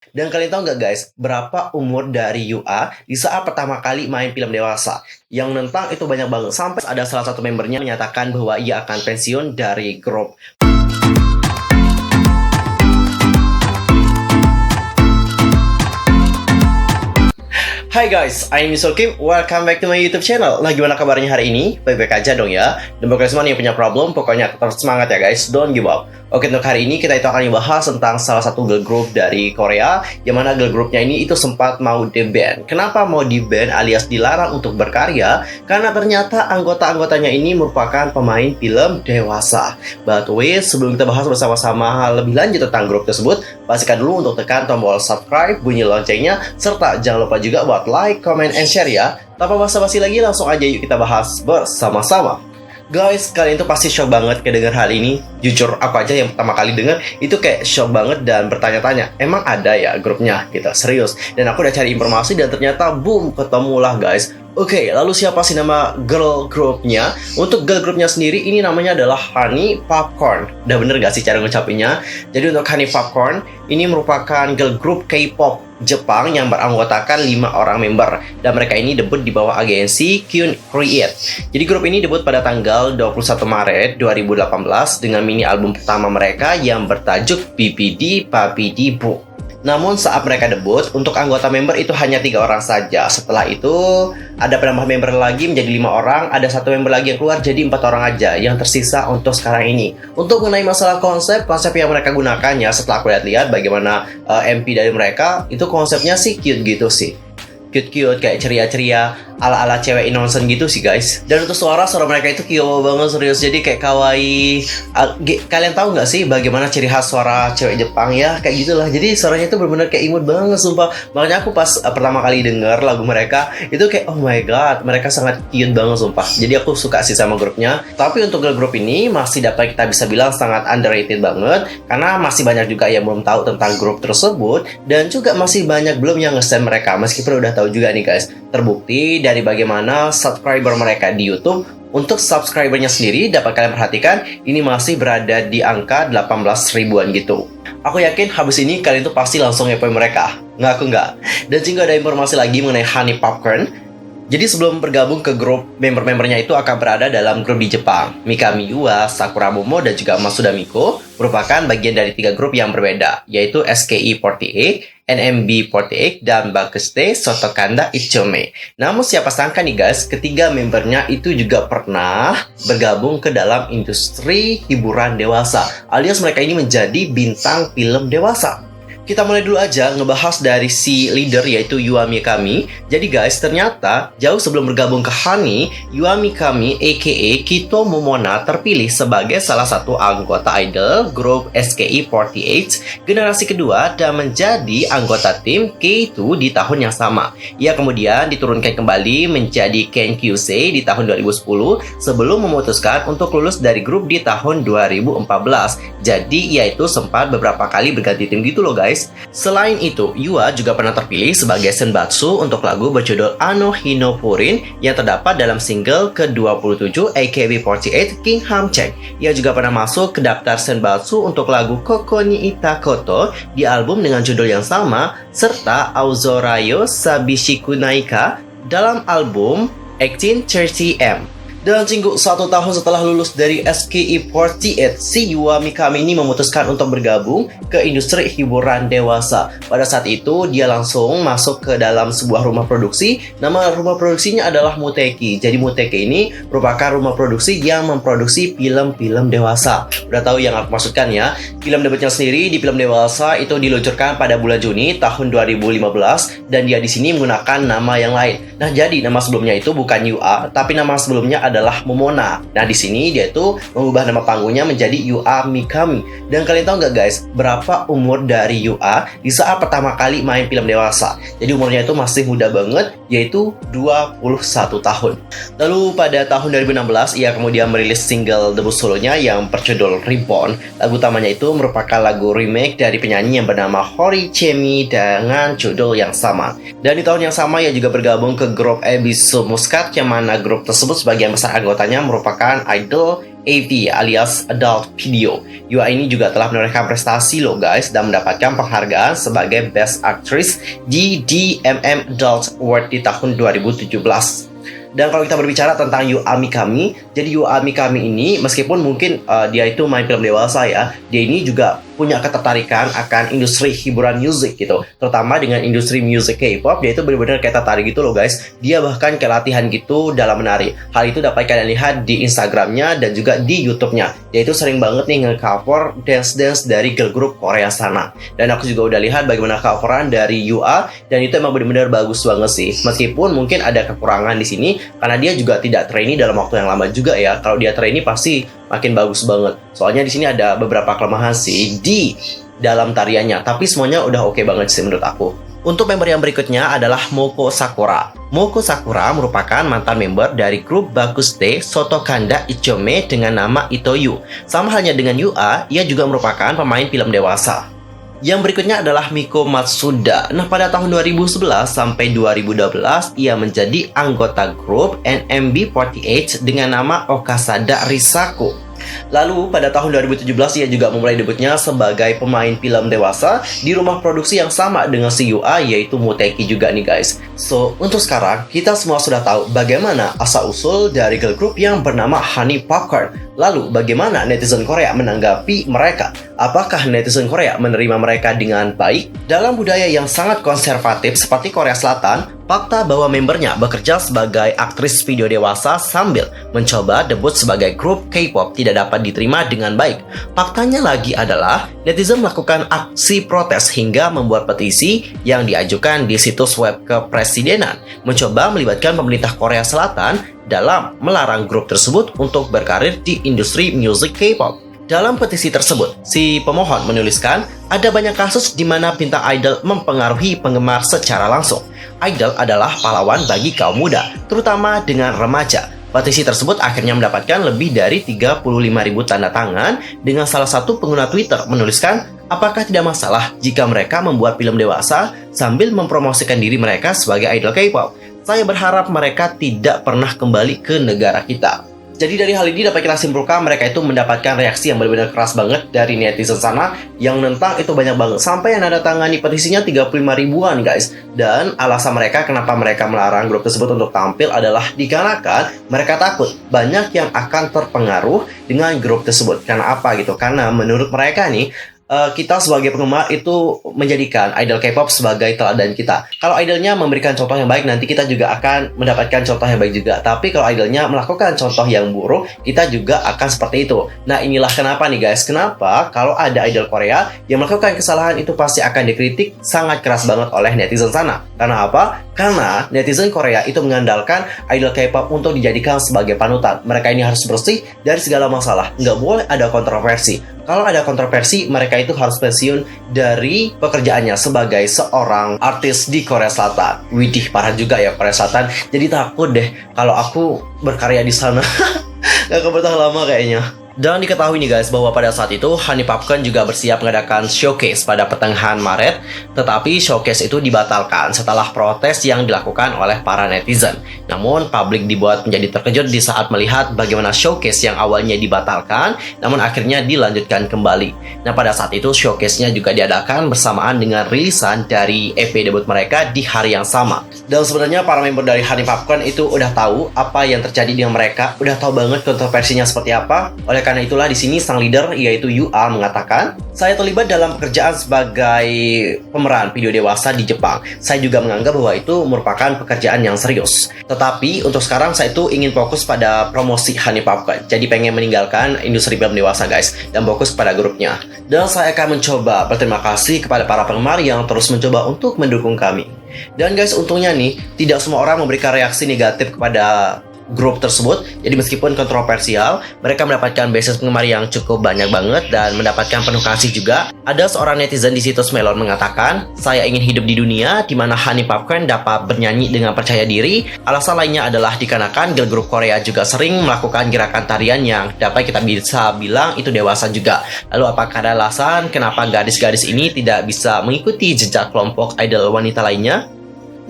Dan kalian tahu nggak guys, berapa umur dari Yua di saat pertama kali main film dewasa? Yang nentang itu banyak banget, sampai ada salah satu membernya menyatakan bahwa ia akan pensiun dari grup. Hai guys, I'm Mr. Kim. Welcome back to my YouTube channel. Nah, gimana kabarnya hari ini? Baik-baik aja dong ya. Dan bagi semua yang punya problem, pokoknya tetap semangat ya guys. Don't give up. Oke, untuk hari ini kita akan membahas tentang salah satu girl group dari Korea, yang mana girl groupnya ini itu sempat mau di-ban. Kenapa mau di-ban alias dilarang untuk berkarya? Karena ternyata anggota-anggotanya ini merupakan pemain film dewasa. But wait, sebelum kita bahas bersama-sama lebih lanjut tentang grup tersebut, pastikan dulu untuk tekan tombol subscribe, bunyi loncengnya, serta jangan lupa juga buat like, comment, and share ya. Tanpa basa-basi lagi, langsung aja yuk kita bahas bersama-sama. Guys, kalian tuh pasti shock banget kedengar hal ini. Jujur, aku aja yang pertama kali denger itu kayak shock banget dan bertanya-tanya, emang ada ya grupnya gitu, serius. Dan aku udah cari informasi dan ternyata boom, ketemulah guys. Oke, lalu siapa sih nama girl groupnya? Untuk girl groupnya sendiri ini namanya adalah Honey Popcorn. Udah bener gak sih cara ngucapinnya? Jadi untuk Honey Popcorn ini merupakan girl group K-pop Jepang yang beranggotakan 5 orang member. Dan mereka ini debut di bawah agensi Kyun Create. Jadi grup ini debut pada tanggal 21 Maret 2018 dengan mini album pertama mereka yang bertajuk BBD Babidi Bu. Namun saat mereka debut, untuk anggota member itu hanya 3 orang saja. Setelah itu, ada penambah member lagi menjadi 5 orang, ada satu member lagi yang keluar jadi 4 orang aja yang tersisa untuk sekarang ini. Untuk mengenai masalah konsep yang mereka gunakan ya, setelah aku lihat bagaimana MP dari mereka, itu konsepnya sih cute gitu sih. Cute-cute, kayak ceria-ceria, ala-ala cewek innocent gitu sih guys. Dan untuk suara mereka itu kyo banget, serius. Jadi kayak kawaii. Kalian tahu nggak sih bagaimana ciri khas suara cewek Jepang ya? Kayak gitulah. Jadi suaranya itu benar-benar kayak imut banget, sumpah. Makanya aku pas pertama kali denger lagu mereka, itu kayak oh my god, mereka sangat cute banget, sumpah. Jadi aku suka sih sama grupnya. Tapi untuk girl group ini masih dapat kita bisa bilang sangat underrated banget, karena masih banyak juga yang belum tahu tentang grup tersebut, dan juga masih banyak belum yang nge-stan mereka, meskipun udah tahu juga nih guys. Terbukti dari bagaimana subscriber mereka di YouTube. Untuk subscribernya sendiri dapat kalian perhatikan ini masih berada di angka 18 ribuan gitu. Aku yakin habis ini kalian tuh pasti langsung ngepoin mereka. Aku nggak. Dan juga ada informasi lagi mengenai Honey Popcorn. Jadi sebelum bergabung ke grup, member-membernya itu akan berada dalam grup di Jepang. Mikami Yua, Sakura Momo, dan juga Masuda Miko merupakan bagian dari 3 grup yang berbeda, yaitu SKE48, NMB48, dan Bakuste Sotokanda Ichome. Namun siapa sangka nih guys, ketiga membernya itu juga pernah bergabung ke dalam industri hiburan dewasa, alias mereka ini menjadi bintang film dewasa. Kita mulai dulu aja ngebahas dari si leader yaitu Yua Mikami. Jadi guys, ternyata jauh sebelum bergabung ke Honey, Yua Mikami aka Kito Momona terpilih sebagai salah satu anggota idol grup SKE48 generasi kedua dan menjadi anggota tim K2 di tahun yang sama. Ia kemudian diturunkan kembali menjadi Ken Kyusei di tahun 2010 sebelum memutuskan untuk lulus dari grup di tahun 2014. Jadi ia itu sempat beberapa kali berganti tim gitu loh guys. Selain itu, Yua juga pernah terpilih sebagai senbatsu untuk lagu berjudul Ano Hino Furin yang terdapat dalam single ke-27 AKB48 King Hamcheng. Ia juga pernah masuk ke daftar senbatsu untuk lagu Koko ni Ita Koto di album dengan judul yang sama, serta Auzorayo Sabishiku Naika dalam album 1830M. Dan cinggu 1 tahun setelah lulus dari SKE48, si Yua Mikami ini memutuskan untuk bergabung ke industri hiburan dewasa. Pada saat itu, dia langsung masuk ke dalam sebuah rumah produksi. Nama rumah produksinya adalah Muteki. Jadi Muteki ini merupakan rumah produksi yang memproduksi film-film dewasa. Udah tahu yang aku maksudkan ya. Film debutnya sendiri di film dewasa itu diluncurkan pada bulan Juni tahun 2015 dan dia di sini menggunakan nama yang lain. Nah, jadi nama sebelumnya itu bukan Yua, tapi nama sebelumnya adalah Momona. Nah, di sini dia itu mengubah nama panggungnya menjadi Yua Mikami. Dan kalian tahu nggak guys, berapa umur dari Yua di saat pertama kali main film dewasa? Jadi umurnya itu masih muda banget, yaitu 21 tahun. Lalu pada tahun 2016, ia kemudian merilis single debut solonya yang berjudul Reborn. Lagu utamanya itu merupakan lagu remake dari penyanyi yang bernama Hori Chemi dengan judul yang sama. Dan di tahun yang sama ia juga bergabung ke grup Abyss Muscat, yang mana grup tersebut sebagian besar anggotanya merupakan idol AV alias Adult Video. Yua ini juga telah menorehkan prestasi loh guys dan mendapatkan penghargaan sebagai Best Actress di DMM Adult Award di tahun 2017. Dan kalau kita berbicara tentang Yua Mikami, jadi Yua Mikami ini meskipun mungkin dia itu main film dewasa ya, dia ini juga punya ketertarikan akan industri hiburan musik gitu, terutama dengan industri musik K-pop. Dia itu benar-benar kayak tertarik gitu loh guys. Dia bahkan kayak latihan gitu dalam menari. Hal itu dapat kalian lihat di Instagramnya dan juga di YouTube-nya. Dia itu sering banget nih nge-cover dance-dance dari girl group Korea sana. Dan aku juga udah lihat bagaimana coveran dari Yua, dan itu emang benar-benar bagus banget sih. Meskipun mungkin ada kekurangan di sini karena dia juga tidak trainee dalam waktu yang lama juga ya. Kalau dia trainee pasti makin bagus banget. Soalnya di sini ada beberapa kelemahan sih di dalam tariannya, tapi semuanya udah oke banget sih menurut aku. Untuk member yang berikutnya adalah Moko Sakura. Moko Sakura merupakan mantan member dari grup Bagus Day Sotokanda Ichome dengan nama Itoyu. Sama halnya dengan Yua, ia juga merupakan pemain film dewasa. Yang berikutnya adalah Miko Matsuda. Nah, pada tahun 2011 sampai 2012, ia menjadi anggota grup NMB48 dengan nama Okasada Risako. Lalu, pada tahun 2017, ia juga memulai debutnya sebagai pemain film dewasa di rumah produksi yang sama dengan si Yua, yaitu Muteki juga nih guys. So, untuk sekarang, kita semua sudah tahu bagaimana asal-usul dari girl group yang bernama Honey Popcorn. Lalu, bagaimana netizen Korea menanggapi mereka? Apakah netizen Korea menerima mereka dengan baik? Dalam budaya yang sangat konservatif seperti Korea Selatan, fakta bahwa membernya bekerja sebagai aktris video dewasa sambil mencoba debut sebagai grup K-pop tidak dapat diterima dengan baik. Faktanya lagi adalah netizen melakukan aksi protes hingga membuat petisi yang diajukan di situs web kepresidenan, mencoba melibatkan pemerintah Korea Selatan dalam melarang grup tersebut untuk berkarir di industri musik K-pop. Dalam petisi tersebut, si pemohon menuliskan ada banyak kasus di mana bintang idol mempengaruhi penggemar secara langsung. Idol adalah pahlawan bagi kaum muda, terutama dengan remaja. Petisi tersebut akhirnya mendapatkan lebih dari 35.000 tanda tangan dengan salah satu pengguna Twitter menuliskan, apakah tidak masalah jika mereka membuat film dewasa sambil mempromosikan diri mereka sebagai idol K-pop? Saya berharap mereka tidak pernah kembali ke negara kita. Jadi dari hal ini dapat kita simpulkan mereka itu mendapatkan reaksi yang benar-benar keras banget dari netizen sana yang nentang itu banyak banget. Sampai yang ada tangani petisinya 35 ribuan guys. Dan alasan mereka kenapa mereka melarang grup tersebut untuk tampil adalah dikarenakan mereka takut banyak yang akan terpengaruh dengan grup tersebut. Karena apa gitu? Karena menurut mereka nih, kita sebagai penggemar itu menjadikan idol K-pop sebagai teladan kita. Kalau idolnya memberikan contoh yang baik, nanti kita juga akan mendapatkan contoh yang baik juga. Tapi kalau idolnya melakukan contoh yang buruk, kita juga akan seperti itu. Nah, inilah kenapa nih guys, kenapa kalau ada idol Korea yang melakukan kesalahan itu pasti akan dikritik sangat keras banget oleh netizen sana. Karena apa? Karena netizen Korea itu mengandalkan idol K-pop untuk dijadikan sebagai panutan. Mereka ini harus bersih dari segala masalah. Nggak boleh ada kontroversi. Kalau ada kontroversi, mereka itu harus pensiun dari pekerjaannya sebagai seorang artis di Korea Selatan. Widih, parah juga ya Korea Selatan. Jadi takut deh kalau aku berkarya di sana. Gak akan bertahan lama kayaknya. Dan diketahui nih guys bahwa pada saat itu Honey Popcorn juga bersiap mengadakan showcase pada pertengahan Maret, tetapi showcase itu dibatalkan setelah protes yang dilakukan oleh para netizen. Namun publik dibuat menjadi terkejut di saat melihat bagaimana showcase yang awalnya dibatalkan, namun akhirnya dilanjutkan kembali. Nah, pada saat itu showcase-nya juga diadakan bersamaan dengan rilisan dari EP debut mereka di hari yang sama. Dan sebenarnya para member dari Honey Popcorn itu udah tahu apa yang terjadi dengan mereka, udah tahu banget kontroversinya seperti apa. Oleh karena itulah di sini sang leader yaitu Yua mengatakan, saya terlibat dalam pekerjaan sebagai pemeran video dewasa di Jepang. Saya juga menganggap bahwa itu merupakan pekerjaan yang serius. Tetapi untuk sekarang saya itu ingin fokus pada promosi Honey Popcorn. Jadi pengen meninggalkan industri film dewasa guys dan fokus pada grupnya. Dan saya akan mencoba berterima kasih kepada para penggemar yang terus mencoba untuk mendukung kami. Dan guys, untungnya nih tidak semua orang memberikan reaksi negatif kepada grup tersebut. Jadi meskipun kontroversial, mereka mendapatkan basis penggemar yang cukup banyak banget dan mendapatkan penuh kasih juga. Ada seorang netizen di situs Melon mengatakan, saya ingin hidup di dunia di mana Honey Popcorn dapat bernyanyi dengan percaya diri. Alasan lainnya adalah dikarenakan girl group Korea juga sering melakukan gerakan tarian yang dapat kita bisa bilang itu dewasa juga. Lalu apakah ada alasan kenapa gadis-gadis ini tidak bisa mengikuti jejak kelompok idol wanita lainnya?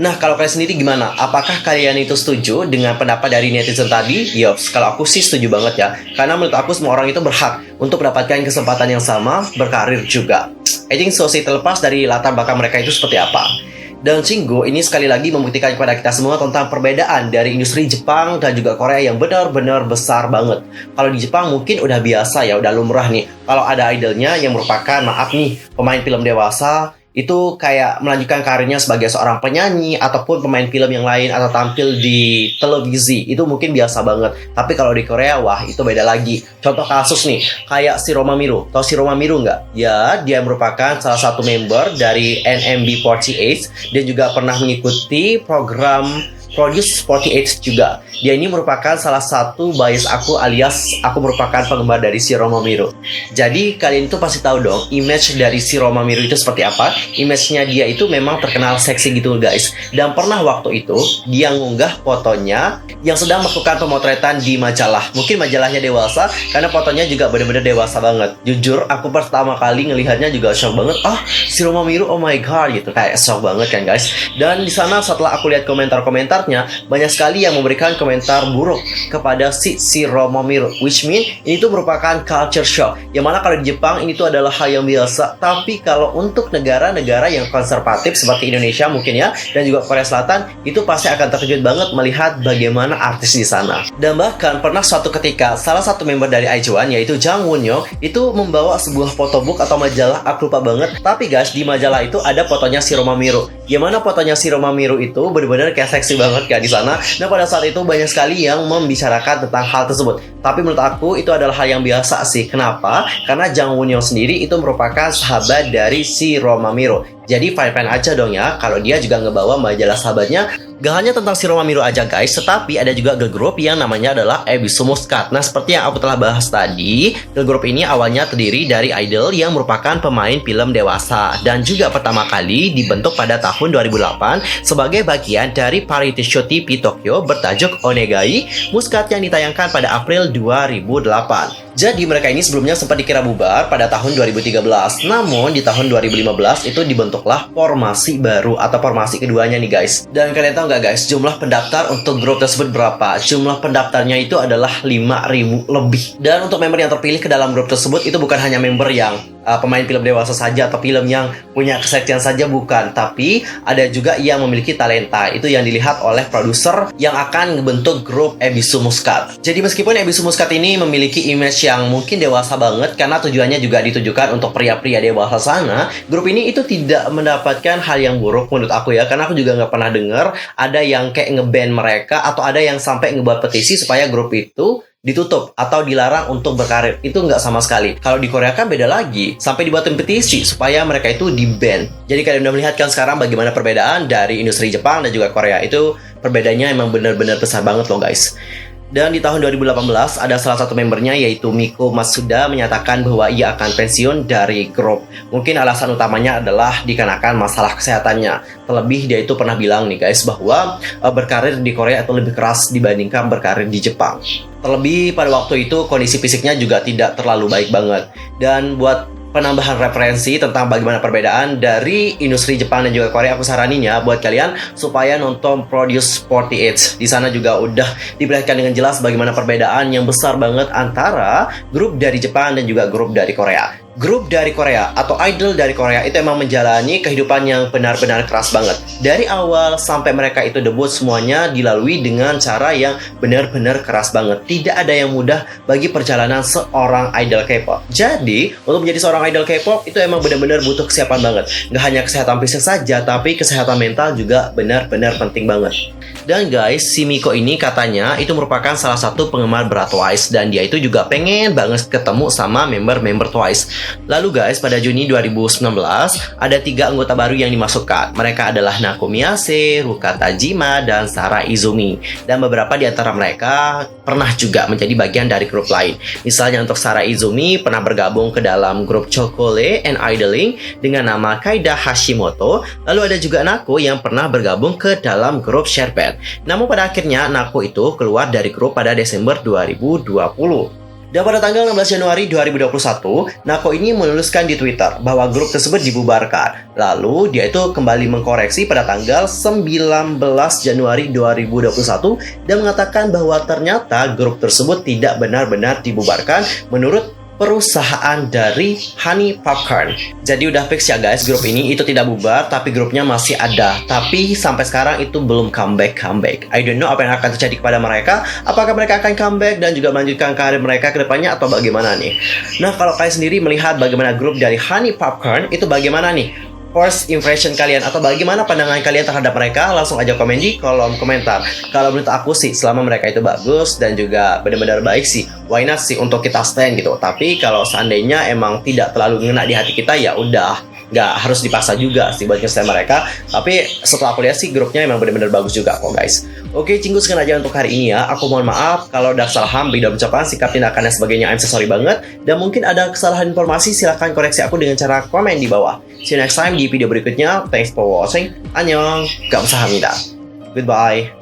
Nah, kalau kalian sendiri gimana? Apakah kalian itu setuju dengan pendapat dari netizen tadi? Yops, kalau aku sih setuju banget ya. Karena menurut aku semua orang itu berhak untuk mendapatkan kesempatan yang sama, berkarir juga. I think so sih, terlepas dari latar belakang mereka itu seperti apa. Dan Shingo ini sekali lagi membuktikan kepada kita semua tentang perbedaan dari industri Jepang dan juga Korea yang benar-benar besar banget. Kalau di Jepang mungkin udah biasa ya, udah lumrah nih. Kalau ada idolnya yang merupakan, maaf nih, pemain film dewasa, itu kayak melanjutkan karirnya sebagai seorang penyanyi ataupun pemain film yang lain atau tampil di televisi, itu mungkin biasa banget. Tapi kalau di Korea, wah itu beda lagi. Contoh kasus nih, kayak Shiro Mamiru. Tahu Shiro Mamiru nggak? Ya, dia merupakan salah satu member dari NMB48 dan juga pernah mengikuti program Produce 48 juga. Dia ini merupakan salah satu bias aku, alias aku merupakan penggemar dari Shiro Mamiru. Jadi kalian itu pasti tahu dong image dari Shiro Mamiru itu seperti apa. Image-nya dia itu memang terkenal seksi gitu guys. Dan pernah waktu itu dia ngunggah fotonya yang sedang melakukan pemotretan di majalah. Mungkin majalahnya dewasa karena fotonya juga benar-benar dewasa banget. Jujur aku pertama kali ngelihatnya juga shock banget. Shiro Mamiru, oh my god gitu. Kayak shock banget kan guys. Dan di sana setelah aku lihat komentar-komentar, banyak sekali yang memberikan komentar buruk kepada si Shiro Mamiru, which mean ini tuh merupakan culture shock, yang mana kalau di Jepang ini tuh adalah hal yang biasa. Tapi kalau untuk negara-negara yang konservatif seperti Indonesia mungkin ya, dan juga Korea Selatan, itu pasti akan terkejut banget melihat bagaimana artis di sana. Dan bahkan pernah suatu ketika salah satu member dari IZ*ONE yaitu Jang Won-yo itu membawa sebuah photobook atau majalah, aku lupa banget, tapi guys di majalah itu ada fotonya Shiro Mamiru, yang mana fotonya Shiro Mamiru itu benar-benar kayak seksi banget kan di sana. Nah pada saat itu banyak sekali yang membicarakan tentang hal tersebut. Tapi menurut aku itu adalah hal yang biasa sih. Kenapa? Karena Jang Won-yo sendiri itu merupakan sahabat dari Shiro Mamiru. Jadi fine-fine aja dong ya kalau dia juga ngebawa majalah sahabatnya. Gak hanya tentang Shiro Mamiru aja guys, tetapi ada juga girl group yang namanya adalah Ebisu Muscat. Nah seperti yang aku telah bahas tadi, girl group ini awalnya terdiri dari idol yang merupakan pemain film dewasa dan juga pertama kali dibentuk pada tahun 2008 sebagai bagian dari variety show TV Tokyo bertajuk Onegai Muscat yang ditayangkan pada April 2008. Jadi mereka ini sebelumnya sempat dikira bubar pada tahun 2013. Namun di tahun 2015 itu dibentuklah formasi baru atau formasi keduanya nih guys. Dan kalian tahu nggak guys, jumlah pendaftar untuk grup tersebut berapa? Jumlah pendaftarnya itu adalah 5.000 lebih. Dan untuk member yang terpilih ke dalam grup tersebut itu bukan hanya member yang pemain film dewasa saja atau film yang punya keseksian saja, bukan. Tapi ada juga yang memiliki talenta. Itu yang dilihat oleh produser yang akan membentuk grup Ebisu Muscat. Jadi meskipun Ebisu Muscat ini memiliki image yang mungkin dewasa banget karena tujuannya juga ditujukan untuk pria-pria dewasa sana, grup ini itu tidak mendapatkan hal yang buruk menurut aku ya. Karena aku juga nggak pernah dengar ada yang kayak nge-ban mereka atau ada yang sampai ngebuat petisi supaya grup itu ditutup atau dilarang untuk berkarir. Itu nggak sama sekali. Kalau di Korea kan beda lagi, sampai dibuatin petisi supaya mereka itu di-ban. Jadi kalian udah melihat kan sekarang bagaimana perbedaan dari industri Jepang dan juga Korea. Itu perbedaannya emang benar-benar besar banget loh guys. Dan di tahun 2018 ada salah satu membernya yaitu Miko Matsuda menyatakan bahwa ia akan pensiun dari grup. Mungkin alasan utamanya adalah dikarenakan masalah kesehatannya. Terlebih dia itu pernah bilang nih guys bahwa berkarir di Korea itu lebih keras dibandingkan berkarir di Jepang. Terlebih pada waktu itu kondisi fisiknya juga tidak terlalu baik banget. Dan buat penambahan referensi tentang bagaimana perbedaan dari industri Jepang dan juga Korea, aku saranin ya buat kalian supaya nonton Produce 48. Di sana juga udah diperlihatkan dengan jelas bagaimana perbedaan yang besar banget antara grup dari Jepang dan juga grup dari Korea. Grup dari Korea atau idol dari Korea itu emang menjalani kehidupan yang benar-benar keras banget. Dari awal sampai mereka itu debut semuanya dilalui dengan cara yang benar-benar keras banget. Tidak ada yang mudah bagi perjalanan seorang idol K-pop. Jadi, untuk menjadi seorang idol K-pop itu emang benar-benar butuh kesiapan banget. Nggak hanya kesehatan fisik saja, tapi kesehatan mental juga benar-benar penting banget. Dan guys, si Miko ini katanya itu merupakan salah satu penggemar berat Twice dan dia itu juga pengen banget ketemu sama member-member Twice. Lalu guys, pada Juni 2019 ada 3 anggota baru yang dimasukkan. Mereka adalah Nako Miyase, Ruka Tajima, dan Sara Izumi. Dan beberapa di antara mereka pernah juga menjadi bagian dari grup lain. Misalnya untuk Sara Izumi pernah bergabung ke dalam grup Chokole and Idling dengan nama Kaida Hashimoto. Lalu ada juga Nako yang pernah bergabung ke dalam grup Sherbet. Namun pada akhirnya Nako itu keluar dari grup pada Desember 2020. Dan pada tanggal 16 Januari 2021, Nako ini menuliskan di Twitter bahwa grup tersebut dibubarkan. Lalu dia itu kembali mengkoreksi pada tanggal 19 Januari 2021 dan mengatakan bahwa ternyata grup tersebut tidak benar-benar dibubarkan menurut perusahaan dari Honey Popcorn. Jadi udah fix ya guys, grup ini itu tidak bubar, tapi grupnya masih ada. Tapi sampai sekarang itu belum comeback. I don't know apa yang akan terjadi kepada mereka. Apakah mereka akan comeback dan juga melanjutkan karir mereka ke depannya atau bagaimana nih? Nah, kalau kalian sendiri melihat bagaimana grup dari Honey Popcorn itu bagaimana nih? First impression kalian atau bagaimana pandangan kalian terhadap mereka, langsung aja komen di kolom komentar. Kalau menurut aku sih, selama mereka itu bagus dan juga benar-benar baik sih, why not sih untuk kita stand gitu. Tapi kalau seandainya emang tidak terlalu ngena di hati kita, ya udah, nggak harus dipaksa juga sih buat nge-stand mereka. Tapi setelah aku lihat sih, grupnya emang benar-benar bagus juga kok guys. Oke, cinggu sekian aja untuk hari ini ya. Aku mohon maaf kalau ada kesalahan, beda ucapan, sikap, tindakan, dan sebagainya. I'm so sorry banget. Dan mungkin ada kesalahan informasi, silahkan koreksi aku dengan cara komen di bawah. See you next time di video berikutnya. Thanks for watching. Annyeong. Kamsahamnida. Goodbye.